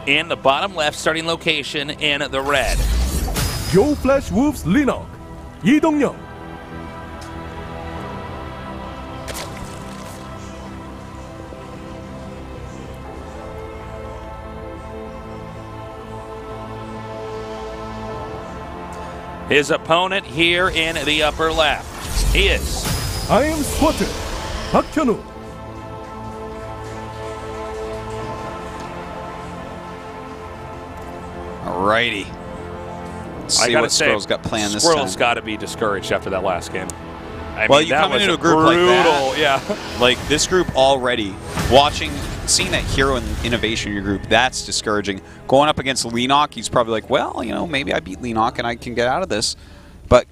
in the bottom left starting location in the red. Go Flash Wolves Leenock, 이동영. His opponent here in the upper left, he is I am Squirtle, 박현우. Alrighty. Let's see what Squirtle's got planned this time. Squirtle's got to be discouraged after that last game. I Well, mean, you that come was into a group brutal, like that. yeah. Like this group already, seeing that hero and innovation in your group, that's discouraging. Going up against Leenock, he's probably like, well, you know, maybe I beat Leenock and I can get out of this. But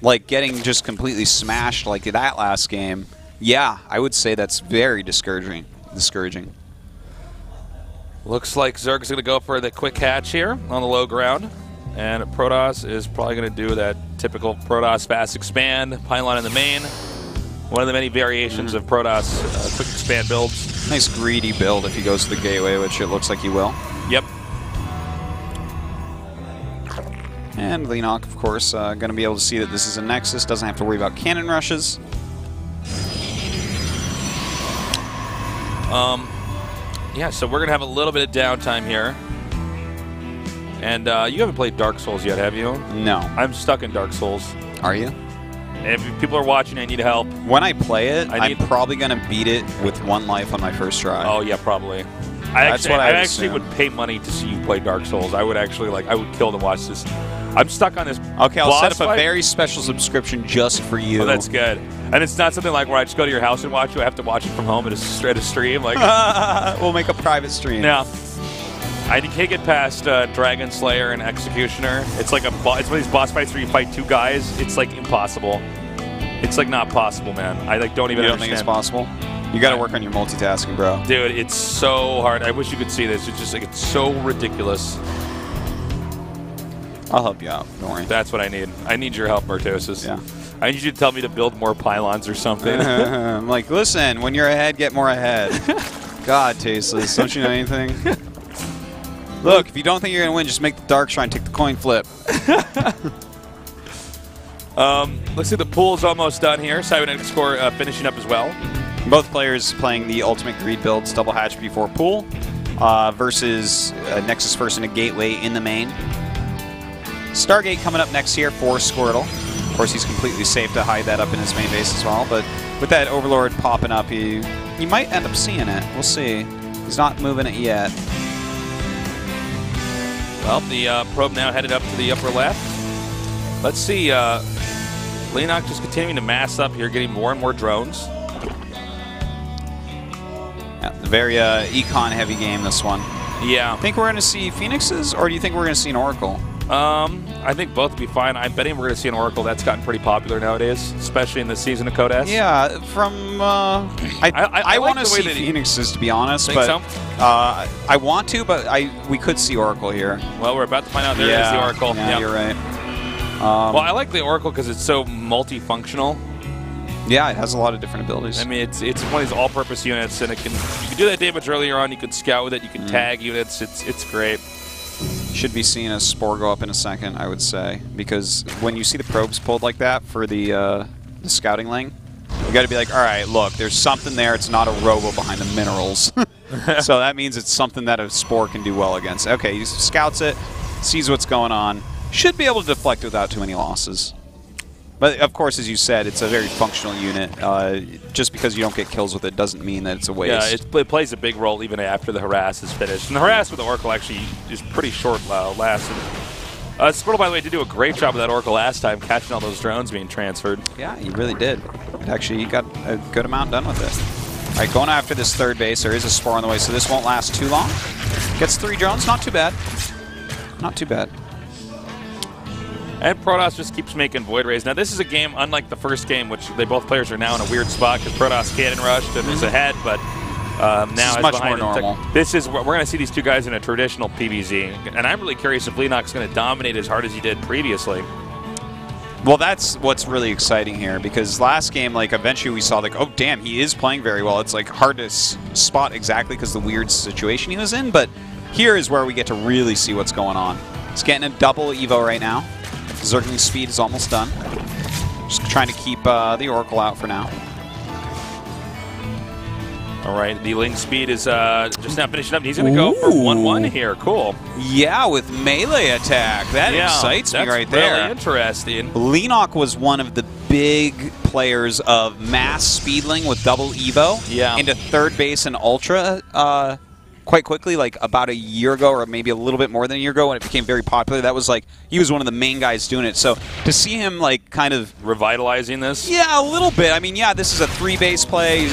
like getting just completely smashed like that last game, yeah, I would say that's very discouraging. Looks like Zerg is going to go for the quick hatch here on the low ground. And Protoss is probably going to do that typical Protoss fast expand, pylon in the main. One of the many variations of Protoss quick expand builds. Nice greedy build if he goes to the gateway, which it looks like he will. Yep. And Leenock, of course, going to be able to see that this is a Nexus, doesn't have to worry about cannon rushes. Yeah, so we're going to have a little bit of downtime here. And you haven't played Dark Souls yet, have you? No. I'm stuck in Dark Souls. Are you? If people are watching, I need help. When I play it, I'm probably going to beat it with 1 life on my first try. Oh, yeah, probably. I actually would pay money to see you play Dark Souls. I would actually, I would kill to watch this. I'm stuck on this. Okay, I'll set up a very special subscription just for you. Oh, that's good. And it's not something like where I just go to your house and watch you. I have to watch it from home at a stream. Like, we'll make a private stream. Yeah. I can't get past Dragon Slayer and Executioner. It's like it's one of these boss fights where you fight 2 guys. It's like impossible. It's like not possible, man. I don't even understand. You don't think it's possible? You got to work on your multitasking, bro. Dude, it's so hard. I wish you could see this. It's just like it's so ridiculous. I'll help you out. Don't worry. That's what I need. I need your help, Martosis. Yeah. I need you to tell me to build more pylons or something. I'm like, listen, when you're ahead, get more ahead. God, Tasteless, don't you know anything? Look, if you don't think you're going to win, just make the Dark Shrine, take the coin flip. Looks like the pool's almost done here. Cybernetics score finishing up as well. Both players playing the Ultimate Greed builds, double hatch before pool, versus Nexus first and a Gateway in the main. Stargate coming up next here for Squirtle. Of course, he's completely safe to hide that up in his main base as well, but with that Overlord popping up, he might end up seeing it. We'll see. He's not moving it yet. Well, the probe now headed up to the upper left. Let's see. Leenock just continuing to mass up here, getting more and more drones. Yeah, very econ-heavy game, this one. Yeah. Think we're going to see Phoenixes, or do you think we're going to see an Oracle? I think both would be fine. I'm betting we're going to see an Oracle. That's gotten pretty popular nowadays, especially in the season of Code S. Yeah, from... I want to see Phoenixes, to be honest. Think so? I want to, but we could see Oracle here. Well, we're about to find out. There is the Oracle. Yeah, you're right. Well, I like the Oracle because it's so multifunctional. Yeah, it has a lot of different abilities. I mean, it's one of these all-purpose units, and you can do that damage earlier on. You can scout with it. You can tag units. It's great. Should be seeing a Spore go up in a second, I would say, because when you see the probes pulled like that for the scouting lane, you got to be like, all right, look, there's something there. It's not a robo behind the minerals. So that means it's something that a Spore can do well against. Okay, he scouts it, sees what's going on, should be able to deflect without too many losses. But, of course, as you said, it's a very functional unit. Just because you don't get kills with it doesn't mean that it's a waste. Yeah, it plays a big role even after the harass is finished. And the harass with the Oracle actually is pretty short lasting. Squirtle, by the way, did do a great job with that Oracle last time, catching all those drones being transferred. Yeah, he really did. He got a good amount done with it. All right, going after this third base. There is a Spore on the way, so this won't last too long. Gets 3 drones. Not too bad. Not too bad. And Protoss just keeps making Void Rays. Now, this is a game unlike the first game, which both players are now in a weird spot because Protoss cannon rushed and is ahead, but now is much more normal. We're going to see these 2 guys in a traditional PvZ, and I'm really curious if Leenock's going to dominate as hard as he did previously. Well, that's what's really exciting here, because last game, eventually we saw, oh, damn, he is playing very well. It's, hard to spot exactly because the weird situation he was in, but here is where we get to really see what's going on. He's getting a double Evo right now. Zergling's speed is almost done. Just trying to keep the Oracle out for now. All right, the Ling speed is just now finishing up. He's going to go for 1-1 here. Cool. Yeah, with melee attack. That excites me right there. That's really interesting. Leenock was one of the big players of mass speedling with double Evo into third base and Ultra quite quickly, like about a year ago or maybe a little bit more than a year ago when it became very popular. That was like, he was one of the main guys doing it. So to see him like kind of revitalizing this? Yeah, a little bit. I mean, yeah, this is a 3-base play.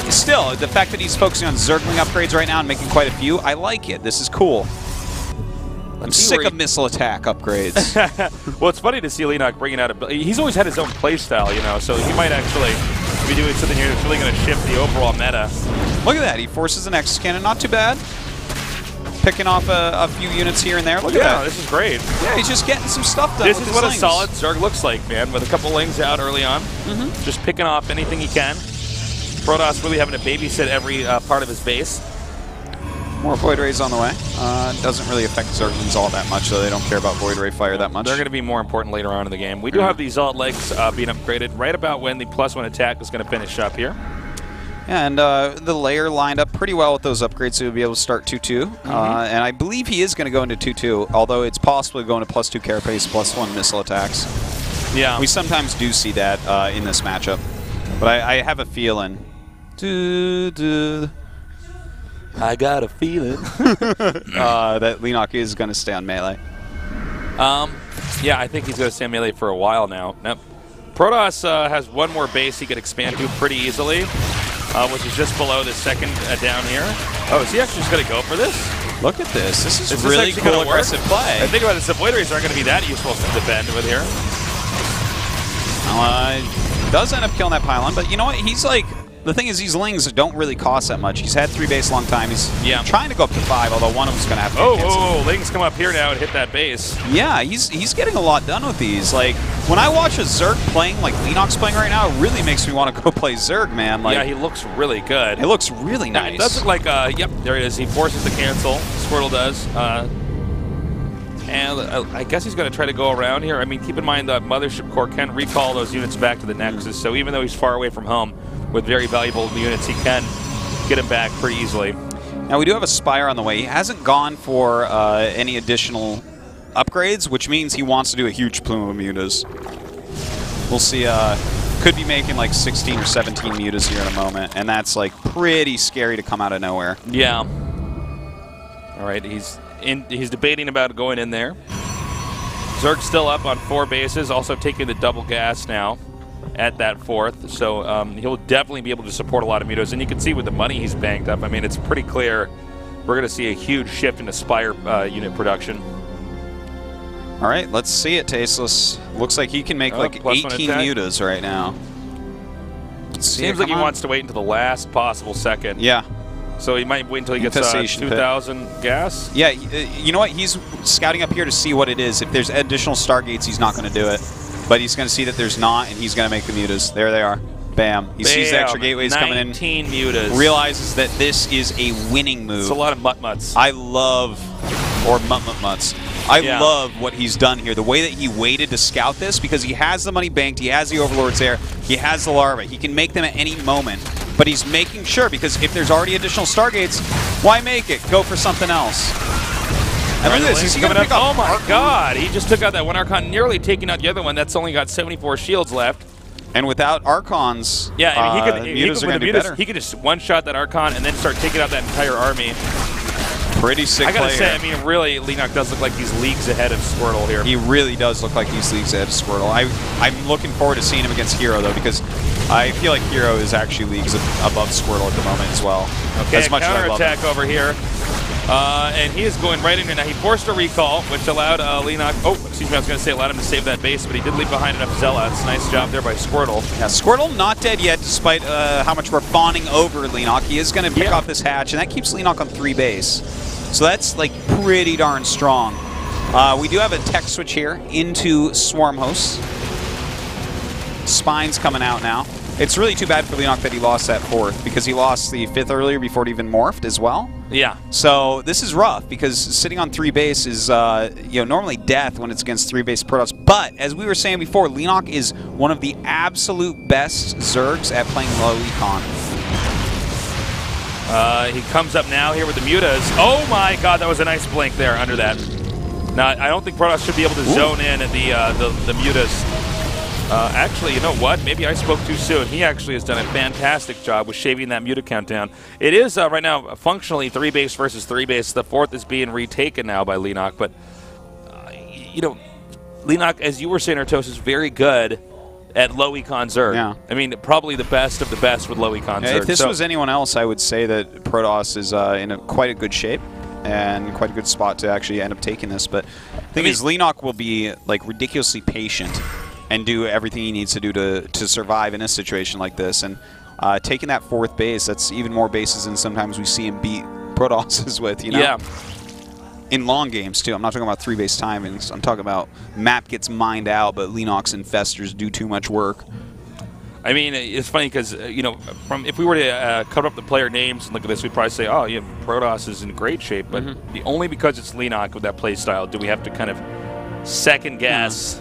Still, the fact that he's focusing on Zergling upgrades right now and making quite a few, I like it. This is cool. I'm sick of missile attack upgrades. Well, it's funny to see Leenock bringing out a... He's always had his own playstyle, you know, so he might actually be doing something here that's really going to shift the overall meta. Look at that. He forces an Nexus Cannon. Not too bad. Picking off a few units here and there. Look at that. Yeah, this is great. Yeah, he's just getting some stuff done. This is what a solid Zerg looks like, man, with a couple Lings out early on. Just picking off anything he can. Protoss really having to babysit every part of his base. More Void Rays on the way. Doesn't really affect Zerglings all that much, though. They don't care about Void Ray fire that much. They're going to be more important later on in the game. We do have these Alt Legs being upgraded right about when the +1 attack is going to finish up here. Yeah, and the layer lined up pretty well with those upgrades, so he'll be able to start 2-2. And I believe he is going to go into 2-2, although it's possibly going to +2 carapace, +1 missile attacks. Yeah. We sometimes do see that in this matchup. But I have a feeling. I got a feeling. That Leenock is going to stay on melee. Yeah, I think he's going to stay on melee for a while now. Protoss has one more base he could expand to pretty easily, which is just below the second down here. Oh, is he actually just going to go for this? Look at this. This is really cool, aggressive play. I think about it, the Void Rays aren't going to be that useful to defend with here. Does end up killing that pylon, but you know what? He's like... The thing is, these Lings don't really cost that much. He's had 3 base a long time. He's trying to go up to 5, although one of them's going to have to get canceled. Lings come up here now and hit that base. Yeah, he's getting a lot done with these. Like, when I watch a Zerg playing like Leenock's playing right now, it really makes me want to go play Zerg, man. Like, yeah, he looks really good. It looks really nice. It does look like, yep, there it is. He forces the cancel. Squirtle does. And I guess he's going to try to go around here. I mean, keep in mind the Mothership Core can recall those units back to the Nexus, so even though he's far away from home, with very valuable units, he can get him back pretty easily. Now, we do have a Spire on the way. He hasn't gone for any additional upgrades, which means he wants to do a huge plume of mutas. We'll see. Could be making like 16 or 17 mutas here in a moment, and that's like pretty scary to come out of nowhere. Yeah. All right, he's debating about going in there. Zerg's still up on 4 bases, also taking the double gas now at that 4th, so he'll definitely be able to support a lot of mutas, and you can see with the money he's banked up, I mean, it's pretty clear we're going to see a huge shift in Spire unit production. All right, let's see it, Tasteless. Looks like he can make like 18 mutas right now. Seems like he wants to wait until the last possible second. Yeah. So he might wait until he gets 2,000 gas? Yeah, you know what? He's scouting up here to see what it is. If there's additional Stargates, he's not going to do it. But he's going to see that there's not, and he's going to make the mutas. There they are. Bam. He sees the extra gateways coming in. 19 mutas. Realizes that this is a winning move. It's a lot of mutt-mutts. I love, or mutt-mutt-mutts. I love what he's done here. The way that he waited to scout this, because he has the money banked, he has the Overlords there, he has the Larva. He can make them at any moment. But he's making sure, because if there's already additional Stargates, why make it? Go for something else. And look at this, he's coming up. Oh my god, he just took out that one Archon, nearly taking out the other one. That's only got 74 shields left. And without Archons, yeah, I mean, mutas are going to be better. He could just one-shot that Archon and then start taking out that entire army. Pretty sick play. I gotta say, I mean, really, Leenock does look like he's leagues ahead of Squirtle here. He really does look like he's leagues ahead of Squirtle. I'm looking forward to seeing him against Hero, though, because I feel like Hero is actually leagues above Squirtle at the moment as well. Okay, as much counterattack over here. And he is going right in here now. He forced a recall, which allowed Leenock, allowed him to save that base, but he did leave behind enough Zealots. Nice job there by Squirtle. Yeah, Squirtle not dead yet, despite how much we're fawning over Leenock. He is going to pick off this hatch, and that keeps Leenock on 3 base. So that's like pretty darn strong. We do have a tech switch here into Swarm Hosts. Spine's coming out now. It's really too bad for Leenock that he lost that 4th, because he lost the 5th earlier before it even morphed as well. Yeah. So this is rough because sitting on 3 base is normally death when it's against 3 base Protoss. But as we were saying before, Leenock is one of the absolute best Zergs at playing low econ. He comes up now here with the mutas. Oh my god, that was a nice blink there under that. Now, I don't think Protoss should be able to zone in at the mutas. Actually, you know what? Maybe I spoke too soon. He actually has done a fantastic job with shaving that muta count down. It is right now functionally 3 base versus 3 base. The 4th is being retaken now by Leenock, but Leenock, as you were saying, Artos, is very good at low econ Zerg. Yeah. I mean, probably the best of the best with low econ Zerg. If this was anyone else, I would say that Protoss is in quite a good shape and quite a good spot to actually end up taking this. But the thing is, Leenock will be like ridiculously patient and do everything he needs to do to survive in a situation like this. And taking that 4th base, that's even more bases than sometimes we see him beat Protosses with, you know? Yeah. In long games, too. I'm not talking about 3 base timings. I'm talking about map gets mined out, but Leenock's infestors do too much work. I mean, it's funny because, if we were to cover up the player names and look at this, we'd probably say, oh, yeah, Protoss is in great shape. But only because it's Leenock with that play style do we have to kind of second guess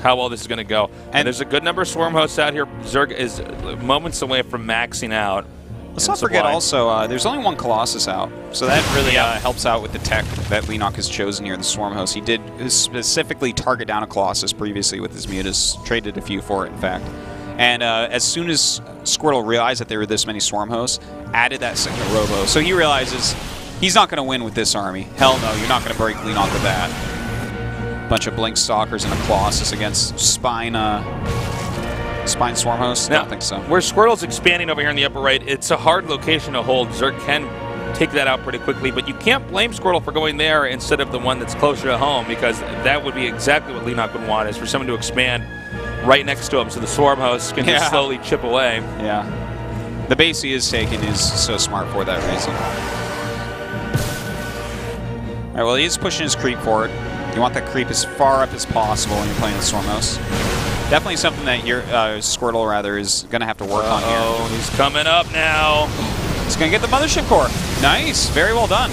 how well this is going to go. And there's a good number of swarm hosts out here. Zerg is moments away from maxing out. Let's not forget also, there's only 1 Colossus out, so that really helps out with the tech that Leenock has chosen here, the Swarm Host. He did specifically target down a Colossus previously with his mutas, traded a few for it, in fact. And as soon as Squirtle realized that there were this many Swarm Hosts, added that second Robo. So he realizes he's not going to win with this army. Hell no, you're not going to break Leenock with that. Bunch of Blink Stalkers and a Colossus against Spine Swarm Host? I don't think so. Where Squirtle's expanding over here in the upper right, it's a hard location to hold. Zerg can take that out pretty quickly, but you can't blame Squirtle for going there instead of the one that's closer to home, because that would be exactly what Leenock would want, is for someone to expand right next to him so the Swarm Host can just slowly chip away. Yeah. The base he is taking is so smart for that reason. All right, well, he is pushing his creep forward. You want that creep as far up as possible when you're playing the Swarm Host. Definitely something that your Squirtle, rather, is going to have to work on here. Oh, he's coming up now. He's going to get the Mothership Core. Nice. Very well done.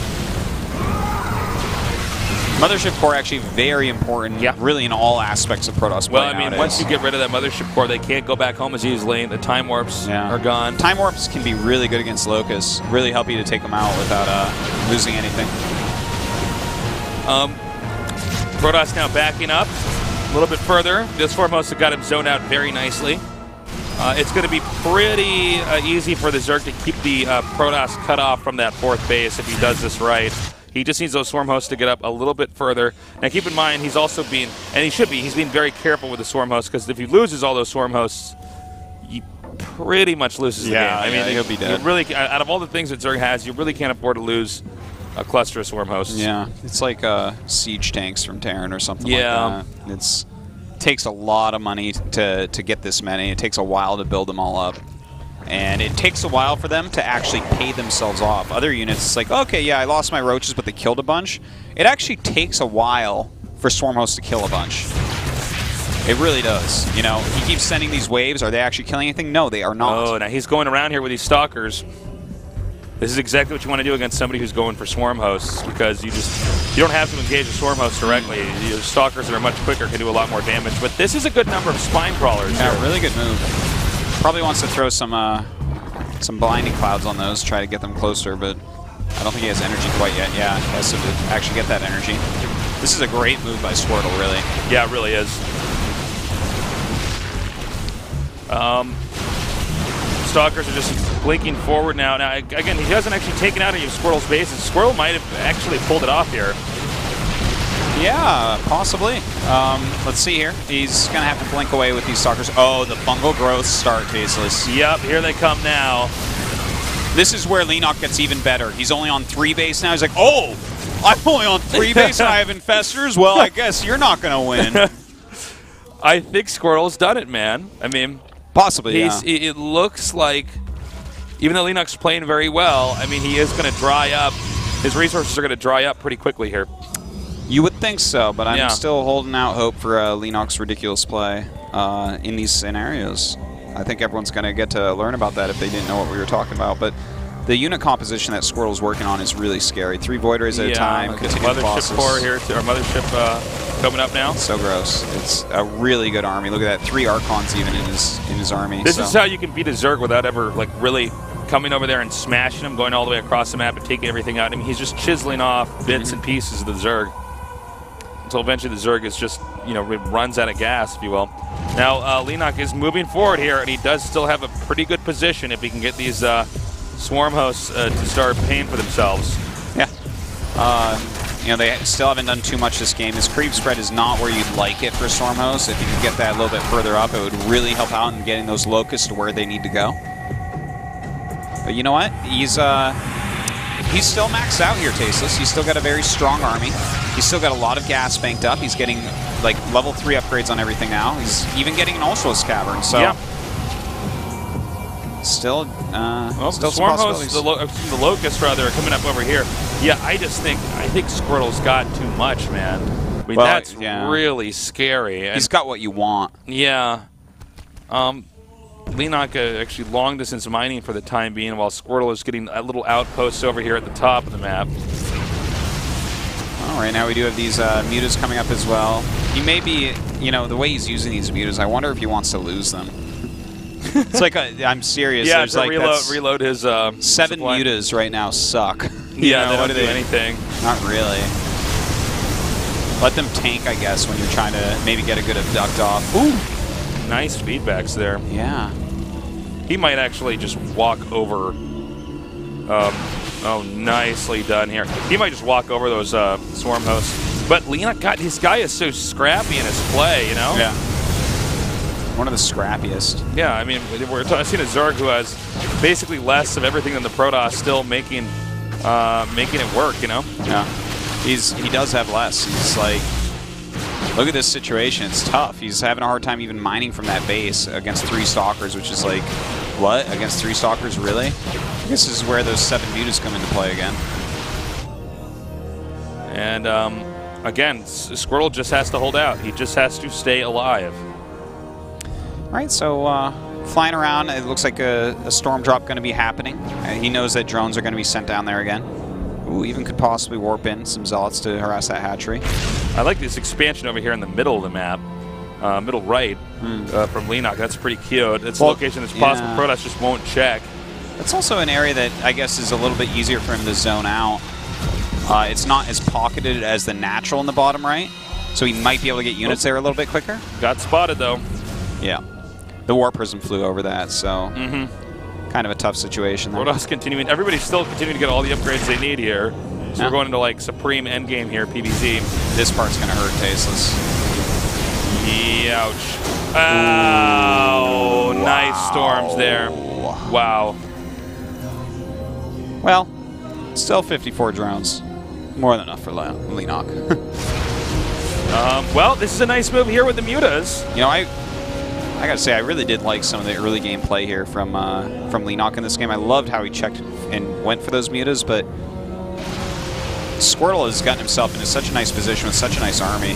Mothership Core actually very important, really, in all aspects of Protoss play. Well, I mean, once you get rid of that Mothership Core, they can't go back home as easily. The Time Warps are gone. Time Warps can be really good against Locusts. Really help you to take them out without losing anything. Protoss now backing up a little bit further. This Swarm Host got him zoned out very nicely. It's going to be pretty easy for the Zerg to keep the Protoss cut off from that 4th base if he does this right. He just needs those Swarm Hosts to get up a little bit further. Now keep in mind, he's also being, and he should be, he's being very careful with the Swarm Hosts, because if he loses all those Swarm Hosts, he pretty much loses the game. I mean, he'll be dead. You really, out of all the things that Zerg has, you really can't afford to lose a cluster of Swarm Hosts. Yeah, it's like siege tanks from Terran or something like that. It takes a lot of money to get this many. It takes a while to build them all up. And it takes a while for them to actually pay themselves off. Other units, it's like, okay, yeah, I lost my roaches, but they killed a bunch. It actually takes a while for Swarm Hosts to kill a bunch. It really does. You know, he keeps sending these waves. Are they actually killing anything? No, they are not. Oh, now he's going around here with these Stalkers. This is exactly what you want to do against somebody who's going for Swarm Hosts, because you don't have to engage the Swarm Hosts directly. Your Stalkers that are much quicker can do a lot more damage. But this is a good number of Spine Crawlers. Yeah, really good move. Probably wants to throw some blinding clouds on those, try to get them closer, but I don't think he has energy quite yet. Yeah, he has to actually get that energy. This is a great move by Squirtle, really. Yeah, it really is. Stalkers are just blinking forward now. Now, again, he hasn't actually taken out any of Squirtle's bases. Squirtle might have actually pulled it off here. Yeah, possibly. Let's see here. He's going to have to blink away with these Stalkers. Oh, the fungal growth start baseless. Yep, here they come now. This is where Leenock gets even better. He's only on 3 base now. He's like, oh, I'm only on 3 base and I have infestors? Well, I guess you're not going to win. I think Squirtle's done it, man. I mean, possibly, yeah. It looks like, even though Leenock's playing very well, I mean, he is going to dry up. His resources are going to dry up pretty quickly here. You would think so, but I'm still holding out hope for Leenock's ridiculous play in these scenarios. I think everyone's going to get to learn about that if they didn't know what we were talking about. But the unit composition that Squirtle's working on is really scary. 3 Void Rays at a time. Mothership core here, our Mothership coming up now. So gross. It's a really good army. Look at that, 3 Archons even in his army. This is how you can beat a Zerg without ever like really coming over there and smashing him, going all the way across the map and taking everything out. I mean, he's just chiseling off bits and pieces of the Zerg until eventually the Zerg is just, you know, runs out of gas, if you will. Now, Leenock is moving forward here, and he does still have a pretty good position if he can get these swarm hosts to start paying for themselves. Yeah. You know, they still haven't done too much this game. His creep spread is not where you'd like it for swarm hosts. If you could get that a little bit further up, it would really help out in getting those locusts to where they need to go. But you know what? He's still maxed out here, Tasteless. He's still got a very strong army. He's still got a lot of gas banked up. He's getting like level 3 upgrades on everything now. He's even getting an Ultralisk Cavern. So yeah. Still, well, still the swarm hosts, the locusts rather, are coming up over here. Yeah, I think Squirtle's got too much, man. I mean, that's really scary. And he's got what you want. Yeah. Leenock actually long distance mining for the time being, while Squirtle is getting a little outpost over here at the top of the map. All right, now we do have these mutas coming up as well. He may be, you know, the way he's using these mutas, I wonder if he wants to lose them. It's like I'm serious. Yeah, there's to like reload his 7 supply. mutas right now suck. Yeah, they don't do anything. Not really. Let them tank, I guess, when you're trying to maybe get a good abduct off. Ooh, nice feedbacks there. Yeah. He might actually just walk over. Oh, nicely done here. He might just walk over those swarm hosts. But Leenock, his guy is so scrappy in his play, you know? Yeah. One of the scrappiest. Yeah, I mean, I've seen a Zerg who has basically less of everything than the Protoss, still making it work, you know? Yeah. He does have less. He's like, look at this situation. It's tough. He's having a hard time even mining from that base against 3 Stalkers, which is like, what? Against 3 Stalkers, really? I guess this is where those 7 mutas come into play again. And again, Squirtle just has to hold out. He just has to stay alive. All right, so flying around, it looks like a storm drop going to be happening. He knows that drones are going to be sent down there again. Ooh, even could possibly warp in some zealots to harass that hatchery. I like this expansion over here in the middle of the map, middle right, from Leenock. That's pretty cute. It's a location that's possible Protoss just won't check. It's also an area that I guess is a little bit easier for him to zone out. It's not as pocketed as the natural in the bottom right, so he might be able to get units there a little bit quicker. Got spotted, though. Yeah. The War Prism flew over that, so kind of a tough situation there. Protoss continuing. Everybody's still continuing to get all the upgrades they need here. So we're going into like Supreme Endgame here, PvZ. This part's going to hurt Tasteless. Ouch. Ow. Wow. Nice storms there. Wow. Well, still 54 drones. More than enough for Leenock. Well, this is a nice move here with the mutas. You know, I gotta say, I really did like some of the early game play here from Leenock in this game. I loved how he checked and went for those mutas, but Squirtle has gotten himself into such a nice position with such a nice army.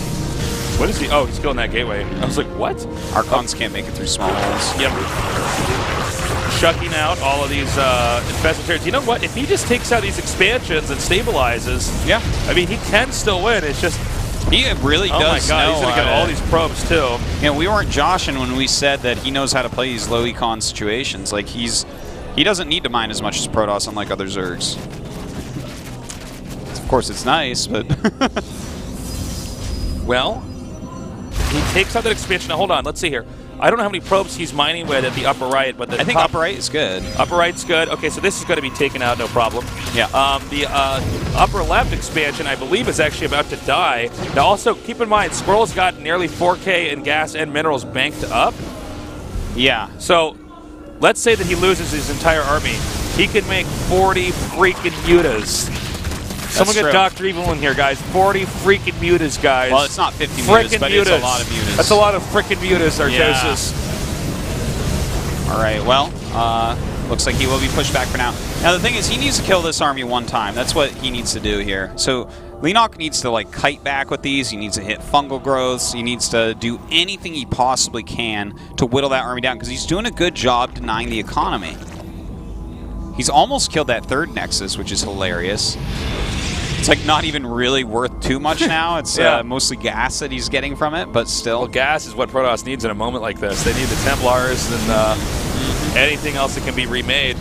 What is he? Oh, he's killing that gateway. I was like, what? Archons can't make it through small holes. Yep. Shucking out all of these investment turrets. You know what? If he just takes out these expansions and stabilizes, yeah, I mean, he can still win. It's just... He really does. Oh my God, he's going to get all these probes too. You know, we weren't joshing when we said that he knows how to play these low econ situations. Like he doesn't need to mine as much as Protoss, unlike other Zergs. Of course, it's nice, but well, he takes out that expansion. Now hold on, let's see here. I don't know how many probes he's mining with at the upper right, but the I think upper right is good. Upper right's good. Okay, so this is going to be taken out, no problem. Yeah. The upper left expansion, I believe, is actually about to die. Now, also keep in mind, Squirrel's got nearly 4K in gas and minerals banked up. Yeah. So let's say that he loses his entire army. He can make 40 freaking mutas. Someone get Dr. Evil in here, guys. 40 freaking mutas, guys. Well, it's not 50 mutas, but it's a lot of mutas. That's a lot of freaking mutas, Artosis. Yeah. All right, well, looks like he will be pushed back for now. Now, the thing is, he needs to kill this army one time. That's what he needs to do here. So Leenock needs to, like, kite back with these. He needs to hit fungal growths. He needs to do anything he possibly can to whittle that army down, because he's doing a good job denying the economy. He's almost killed that third Nexus, which is hilarious. It's like not even really worth too much now. It's mostly gas that he's getting from it, but still. Well, gas is what Protoss needs in a moment like this. They need the Templars and anything else that can be remade.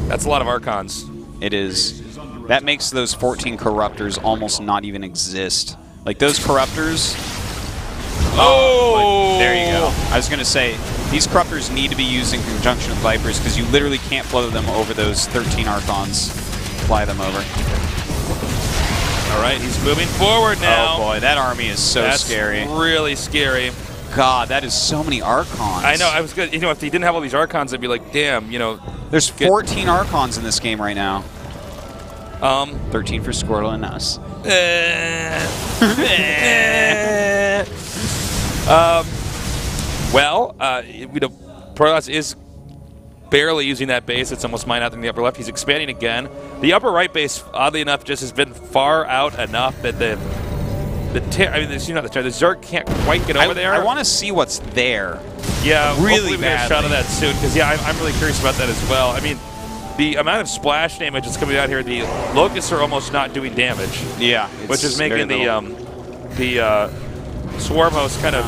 That's a lot of Archons. It is. That makes those 14 Corruptors almost not even exist. Like those Corruptors. Oh! There you go. I was going to say, these Corruptors need to be used in conjunction with Vipers because you literally can't float them over those 13 Archons. Fly them over. All right, he's moving forward now. Oh boy, that army is so scary. That's really scary. God, that is so many Archons. I know. I was good. You know, if he didn't have all these Archons, I'd be like, damn. You know, there's 14 Archons in this game right now. 13 for Squirtle and us. Well, you know, Protoss is barely using that base. It's almost mined out in the upper left. He's expanding again. The upper right base, oddly enough, just has been far out enough that the Zerg can't quite get over there. I want to see what's there. Yeah, really we get a shot of that soon because I'm really curious about that as well. I mean, the amount of splash damage that's coming out here, the Locusts are almost not doing damage. Yeah, which is making the Swarm host kind of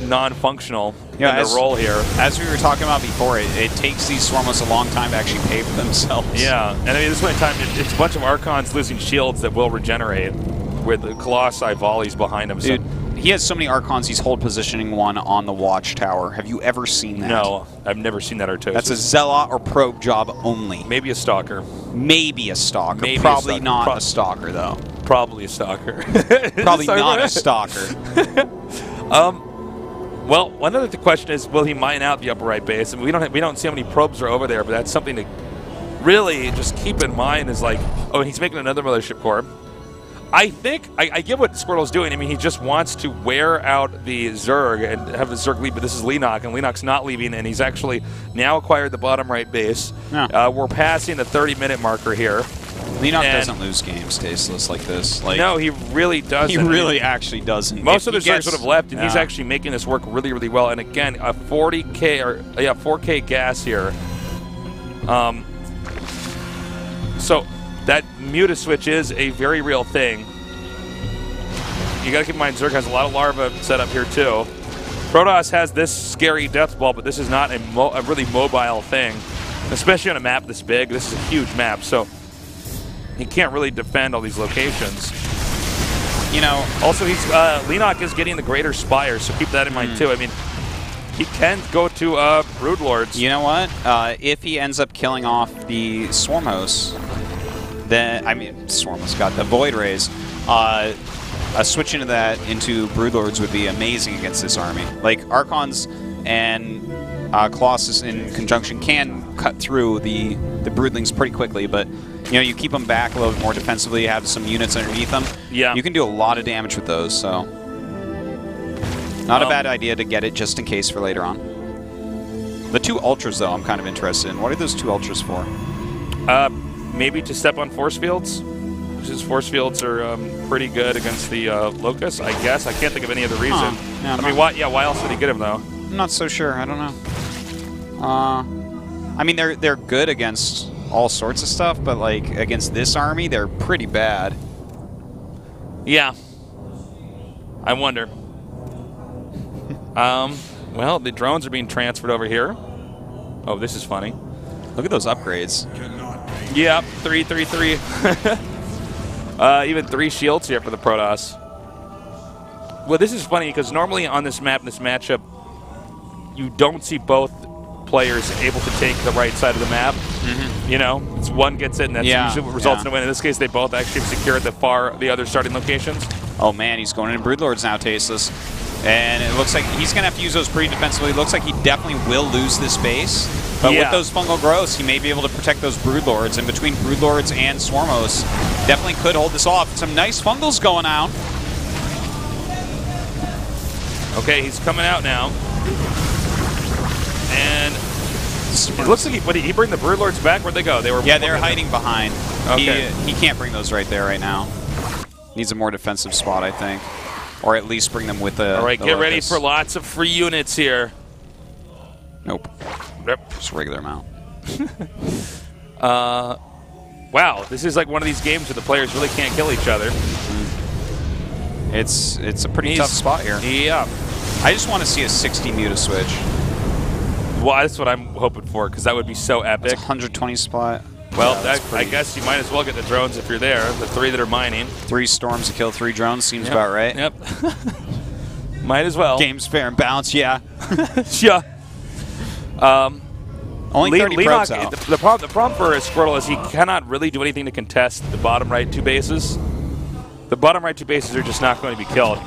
non-functional in their role here. As we were talking about before, it takes these Swarm hosts a long time to actually pay for themselves. Yeah, and I mean, this point in time, it's a bunch of Archons losing shields that will regenerate with the Colossi volleys behind him. Dude, he has so many Archons, he's hold positioning one on the Watchtower. Have you ever seen that? No, I've never seen that Artosis. That's a Zealot or Probe job only. Maybe a Stalker. Maybe a Stalker. Maybe Probably a stalker. not a Stalker, though. Probably a Stalker. Probably not a Stalker. Well, one other question is, will he mine out the upper right base? I mean, we don't see how many probes are over there, but that's something to really just keep in mind. Is like, oh, he's making another mothership core. I think I get what Squirtle's doing. I mean, he just wants to wear out the Zerg and have the Zerg leave, but this is Leenock, and Leenock's not leaving, and he's actually now acquired the bottom right base. Yeah. We're passing the 30-minute marker here. Leenock doesn't lose games tasteless like this. Like, no, he really doesn't. He really actually doesn't. Most of the Zergs would have left, and he's actually making this work really, really well. And again, a 4K gas here. So that Muta switch is a very real thing. You got to keep in mind, Zerg has a lot of larva set up here too. Protoss has this scary death ball, but this is not a really mobile thing, especially on a map this big. This is a huge map, so he can't really defend all these locations. You know, also he's Leenock is getting the greater spire, so keep that in mind too. I mean, he can go to Broodlords. You know what? If he ends up killing off the Swarm hosts, then Swarm hosts got the Void Rays. Switching into Broodlords would be amazing against this army. Like Archons and Colossus in conjunction can cut through the Broodlings pretty quickly, but you know, you keep them back a little bit more defensively, have some units underneath them. Yeah. You can do a lot of damage with those, so not a bad idea to get it just in case for later on. The 2 Ultras, though, I'm kind of interested in. What are those 2 Ultras for? Maybe to step on force fields. Because force fields are pretty good against the Locusts, I guess. I can't think of any other reason. Yeah, I mean, why else would he get them, though? I'm not so sure. I don't know. I mean, they're good against all sorts of stuff, but like against this army, they're pretty bad. Yeah. I wonder. Well, the drones are being transferred over here. Oh, this is funny. Look at those upgrades. Yep, 3, 3, 3. Even 3 shields here for the Protoss. Well, this is funny because normally on this map, in this matchup, you don't see both players able to take the right side of the map. You know, it's one gets it, and that's usually what results in a win. In this case, they both actually secured the other starting locations. Oh man, he's going into Broodlords now, Tasteless. And it looks like he's going to have to use those pretty defensively. It looks like he definitely will lose this base. But with those fungal growths, he may be able to protect those Broodlords. And between Broodlords and Swarmos, definitely could hold this off. Some nice fungals going out. Okay, he's coming out now. And it looks like he bring the Broodlords back. Where'd they go? They were they're hiding behind. Okay. He can't bring those right there right now. Needs a more defensive spot, I think. Or at least bring them with the... All right, get ready for lots of free units here. Nope. Yep. Just regular amount. Wow, this is like one of these games where the players really can't kill each other. It's a pretty tough spot here. Yeah. I just want to see a 60 Muta switch. Well, that's what I'm hoping for, because that would be so epic. It's 120 spot. Well, yeah, I guess you might as well get the drones if you're there, the 3 that are mining. 3 storms to kill 3 drones seems about right. Yep. Might as well. Game's fair and balanced, yeah. Yeah. Only 30 probes out. The problem for Squirtle is he cannot really do anything to contest the bottom right 2 bases. The bottom right 2 bases are just not going to be killed.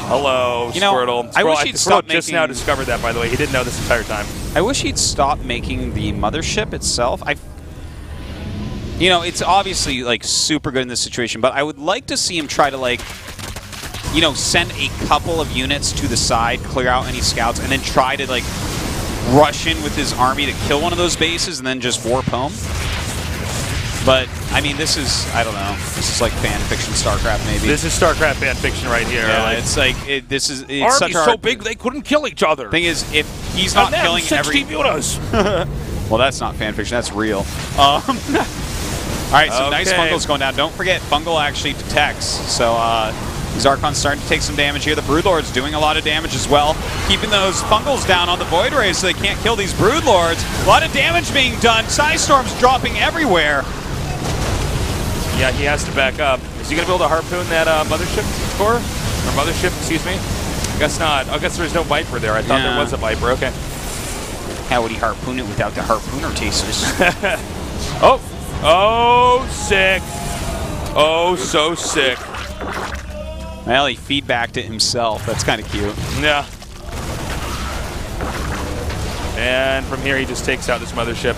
Hello, Squirtle. I wish he'd stop Squirtle just now discovered that, by the way. He didn't know this entire time. I wish he'd stop making the mothership itself. You know, it's obviously like super good in this situation, but I would like to see him try to like, you know, send a couple of units to the side, clear out any scouts, and then try to like rush in with his army to kill one of those bases and then just warp home. But, I mean, this is, I don't know, this is like fan fiction StarCraft maybe. This is StarCraft fan fiction right here. Yeah, like, it's like, it's Army's such a so big they couldn't kill each other. Thing is, if he's not killing 60 mutas. Well, that's not fan fiction, that's real. All right, so nice Fungal's going down. Don't forget, Fungal actually detects. So these Archons starting to take some damage here. The Broodlord's doing a lot of damage as well. Keeping those Fungals down on the Void Rays so they can't kill these Broodlords. A lot of damage being done. Psystorm's dropping everywhere. Yeah, he has to back up. Is he going to be able to harpoon that mothership core? Or mothership, excuse me? I guess not. I guess there's no Viper there. I thought there was a Viper. Okay. How would he harpoon it without the harpooner tasers? Oh! Oh, sick. Oh, so sick. Well, he feedbacked it himself. That's kind of cute. Yeah. And from here, he just takes out this mothership.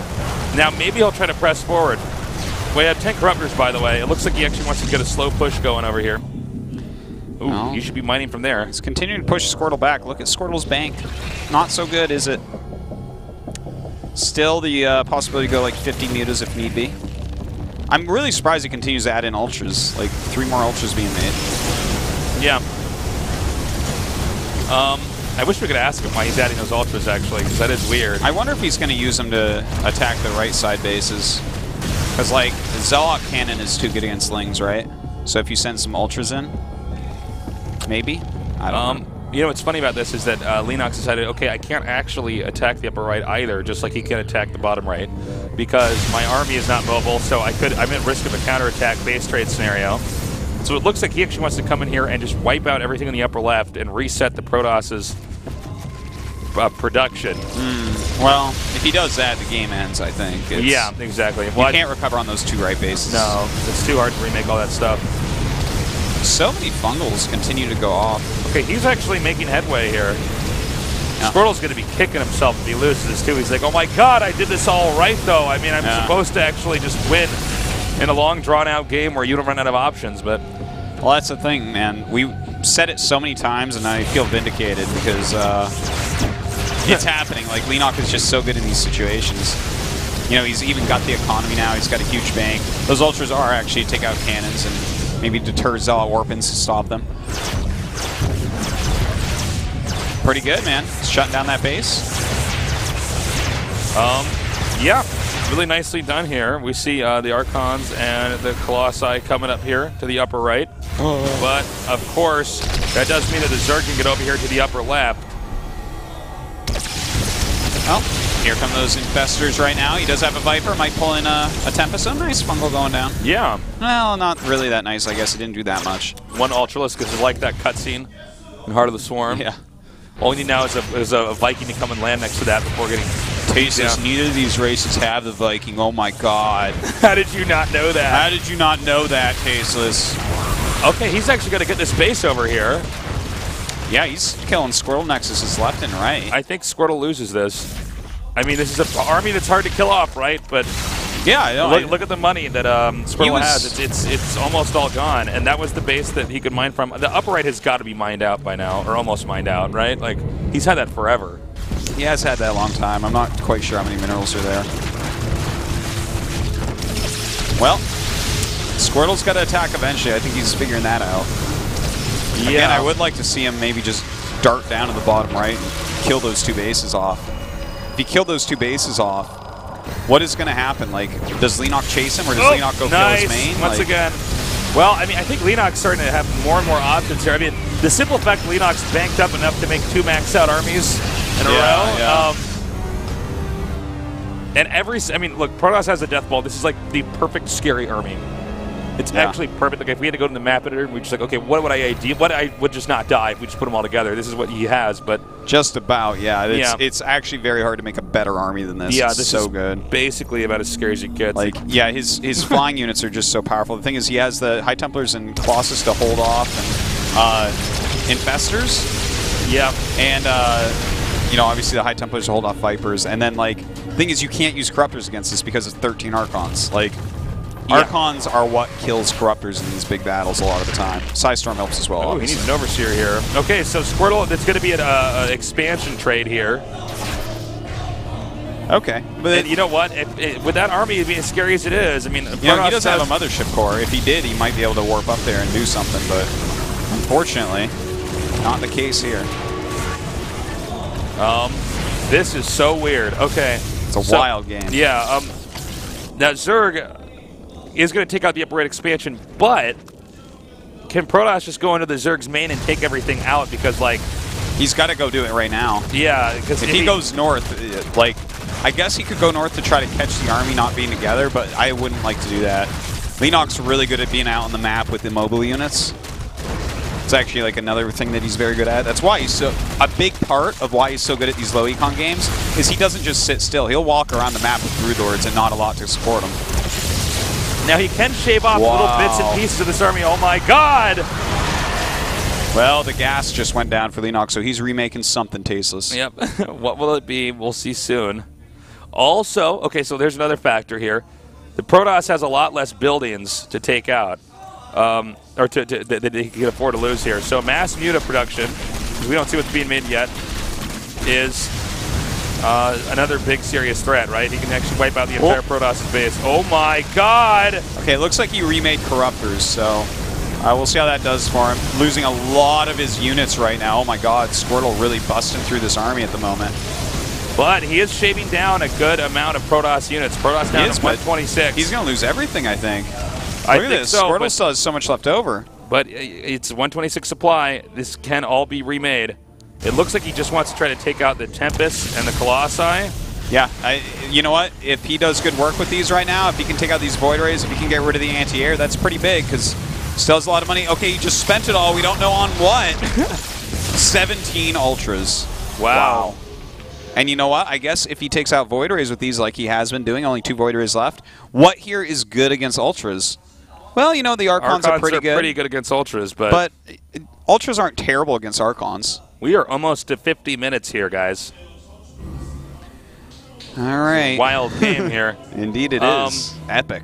Now, maybe he'll try to press forward. We have 10 Corruptors, by the way. It looks like he actually wants to get a slow push going over here. Ooh, no. You should be mining from there. He's continuing to push Squirtle back. Look at Squirtle's bank. Not so good, is it? Still the possibility to go like 50 mutas if need be. I'm really surprised he continues to add in ultras. Like 3 more ultras being made. Yeah. I wish we could ask him why he's adding those ultras, actually, because that is weird. I wonder if he's going to use them to attack the right side bases. Because, like, Zealot Cannon is too good against Lings, right? So if you send some ultras in, maybe? I don't know. You know what's funny about this is that Leenock decided, okay, I can't actually attack the upper right either, just like he can attack the bottom right, because my army is not mobile, so I'm at risk of a counterattack base trade scenario. So it looks like he actually wants to come in here and just wipe out everything in the upper left and reset the Protoss's production. Well, if he does that, the game ends, I think. Yeah, exactly. You can't recover on those 2 right bases. No, it's too hard to remake all that stuff. So many Fungals continue to go off. Okay, he's actually making headway here. Yeah. Squirtle's going to be kicking himself if he loses this, too. He's like, oh my god, I did this all right, though. I mean, I'm supposed to actually just win in a long, drawn-out game where you don't run out of options, but... Well, that's the thing, man. We said it so many times, and I feel vindicated because it's happening. Like, Leenock is just so good in these situations. You know, he's even got the economy now. He's got a huge bank. Those ultras are actually take out cannons and maybe deter Zealot Warpins to stop them. Pretty good, man. Shutting down that base. Yeah, really nicely done here. We see the Archons and the Colossi coming up here to the upper right. But, of course, that does mean that the Zerg can get over here to the upper left. Oh, here come those Infestors right now. He does have a Viper. Might pull in a Tempest. Oh, nice Fungal going down. Yeah. Well, not really that nice. I guess he didn't do that much. One Ultralisk because I like that cutscene in Heart of the Swarm. Yeah. All we need now is a Viking to come and land next to that before getting... Tasteless, neither of these races have the Viking. Oh my god. How did you not know that? How did you not know that, Tasteless? Okay, he's actually going to get this base over here. Yeah, he's killing Squirtle Nexuses left and right. I think Squirtle loses this. I mean, this is an army that's hard to kill off, right? But yeah, I know. Look at the money that Squirtle has. It's almost all gone, and that was the base that he could mine from. The upper right has got to be mined out by now, or almost mined out, right? Like, he's had that forever. He has had that a long time. I'm not quite sure how many minerals are there. Well, Squirtle's got to attack eventually. I think he's figuring that out. Yeah. Again, I would like to see him maybe just dart down to the bottom right and kill those 2 bases off. If he killed those 2 bases off, what is going to happen? Like, does Leenock chase him, or does Leenock go kill his main? Once again. Well, I mean, I think Leenock's starting to have more and more options here. I mean, the simple fact Leenock's banked up enough to make 2 maxed out armies in a row. Yeah. And I mean, look, Protoss has a death ball. This is like the perfect scary army. It's actually perfect. Like, if we had to go to the map editor, we'd just like, okay, what would I would just not die if we just put them all together. This is what he has, but just about, yeah. It's actually very hard to make a better army than this. Yeah, this is so good. Basically about as scary as it gets. Like, yeah, his flying units are just so powerful. The thing is, he has the High Templars and Colossus to hold off, and Infestors. Yeah, and you know, obviously the High Templars to hold off Vipers, and then like, the thing is, you can't use Corruptors against this because of 13 Archons. Like. Archons are what kills Corruptors in these big battles a lot of the time. Psystorm helps as well. Oh, he needs an Overseer here. Okay, so Squirtle, that's going to be an expansion trade here. Okay. But you know what? With that army being as scary as it is, I mean, he doesn't have a Mothership Core. If he did, he might be able to warp up there and do something, but unfortunately, not the case here. This is so weird. Okay. It's a wild game. Yeah. Now, Zerg is going to take out the upper right expansion, but can Protoss just go into the Zerg's main and take everything out? Because, like, he's got to go do it right now. Yeah, because if he goes north, like, I guess he could go north to try to catch the army not being together, but I wouldn't like to do that. Leenock's really good at being out on the map with immobile units. It's actually like another thing that he's very good at. That's why he's a big part of why he's so good at these low econ games is he doesn't just sit still. He'll walk around the map with Brood Lords and not a lot to support him. Now he can shave off little bits and pieces of this army. Oh my god! Well, the gas just went down for Leenock, so he's remaking something tasteless. Yep. What will it be? We'll see soon. Also, okay, so there's another factor here. The Protoss has a lot less buildings to take out, or that he can afford to lose here. So mass muta production, we don't see what's being made yet, is another big serious threat, right? He can actually wipe out the entire Protoss base. Oh my god! Okay, it looks like he remade Corruptors, so we'll see how that does for him. Losing a lot of his units right now. Oh my god, Squirtle really busting through this army at the moment. But he is shaving down a good amount of Protoss units. Protoss down to 126. He's going to lose everything, I think. Look at this. So, Squirtle still has so much left over. But it's 126 supply. This can all be remade. It looks like he just wants to try to take out the Tempest and the Colossi. Yeah, you know what? If he does good work with these right now, if he can take out these Void Rays, if he can get rid of the anti-air, that's pretty big because still has a lot of money. Okay, he just spent it all. We don't know on what. 17 Ultras. Wow. And you know what? I guess if he takes out Void Rays with these like he has been doing, only 2 Void Rays left, what here is good against Ultras? Well, you know, the Archons are pretty good. Pretty good against Ultras, but Ultras aren't terrible against Archons. We are almost to 50 minutes here, guys. All right. Wild game here. Indeed it is. Epic.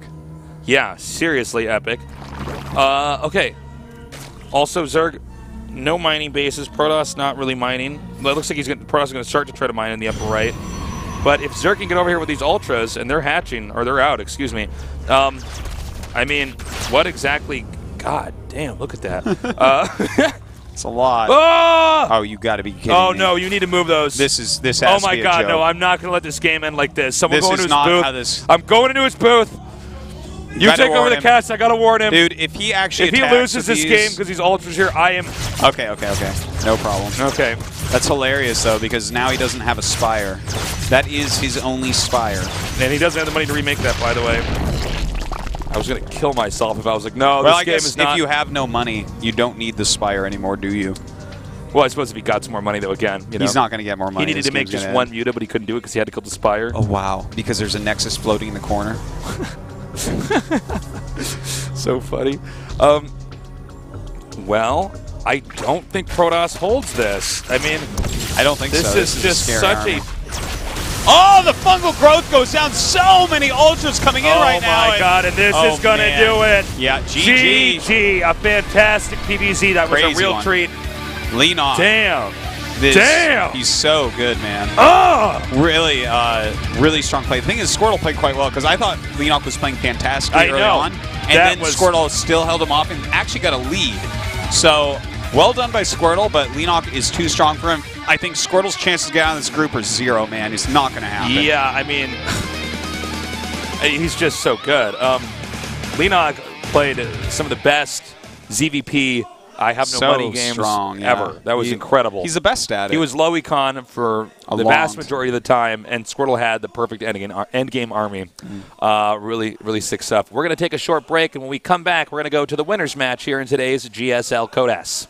Yeah, seriously epic. Okay. Also, Zerg, no mining bases. Protoss not really mining. But it looks like Protoss is going to start to try to mine in the upper right. But if Zerg can get over here with these Ultras, and they're hatching, or they're out, excuse me. I mean, what exactly? God damn, look at that. It's a lot. Oh, you got to be kidding me. me. No, you need to move those. This has to be a joke. Oh my god, no, I'm not going to let this game end like this. Someone go into his booth. I'm going into his booth. You take over the cast. I got to warn him. Dude, if he actually loses this game because he's Ultras here, I am... Okay. No problem. Okay. That's hilarious, though, because now he doesn't have a Spire. That is his only Spire. And he doesn't have the money to remake that, by the way. I was going to kill myself if I was like, no, well, this game is not... if you have no money, you don't need the Spire anymore, do you? Well, I suppose if he got some more money, though, again, you know. He's not going to get more money. He needed to make just one muta, but he couldn't do it because he had to kill the Spire. Oh, wow. Because there's a Nexus floating in the corner. So funny. Well, I don't think Protoss holds this. I mean, I don't think so. This is just such a... Oh, the fungal growth goes down. So many Ultras coming in right now. Oh, my God, and this is going to do it. Yeah, GG. GG, a fantastic PvZ. That was a real treat. Leenock. Damn. Damn. He's so good, man. Really, really strong play. The thing is, Squirtle played quite well because I thought Leenock was playing fantastically early on. And then Squirtle still held him off and actually got a lead. So, well done by Squirtle, but Leenock is too strong for him. I think Squirtle's chances to get out of this group are 0, man. It's not going to happen. Yeah, I mean, He's just so good. Leenock played some of the best ZVP I have no money games ever. That was incredible. He's the best at it. He was low econ for the vast majority of the time, and Squirtle had the perfect endgame army. Really, really sick stuff. We're going to take a short break, and when we come back, we're going to go to the winner's match here in today's GSL Code S.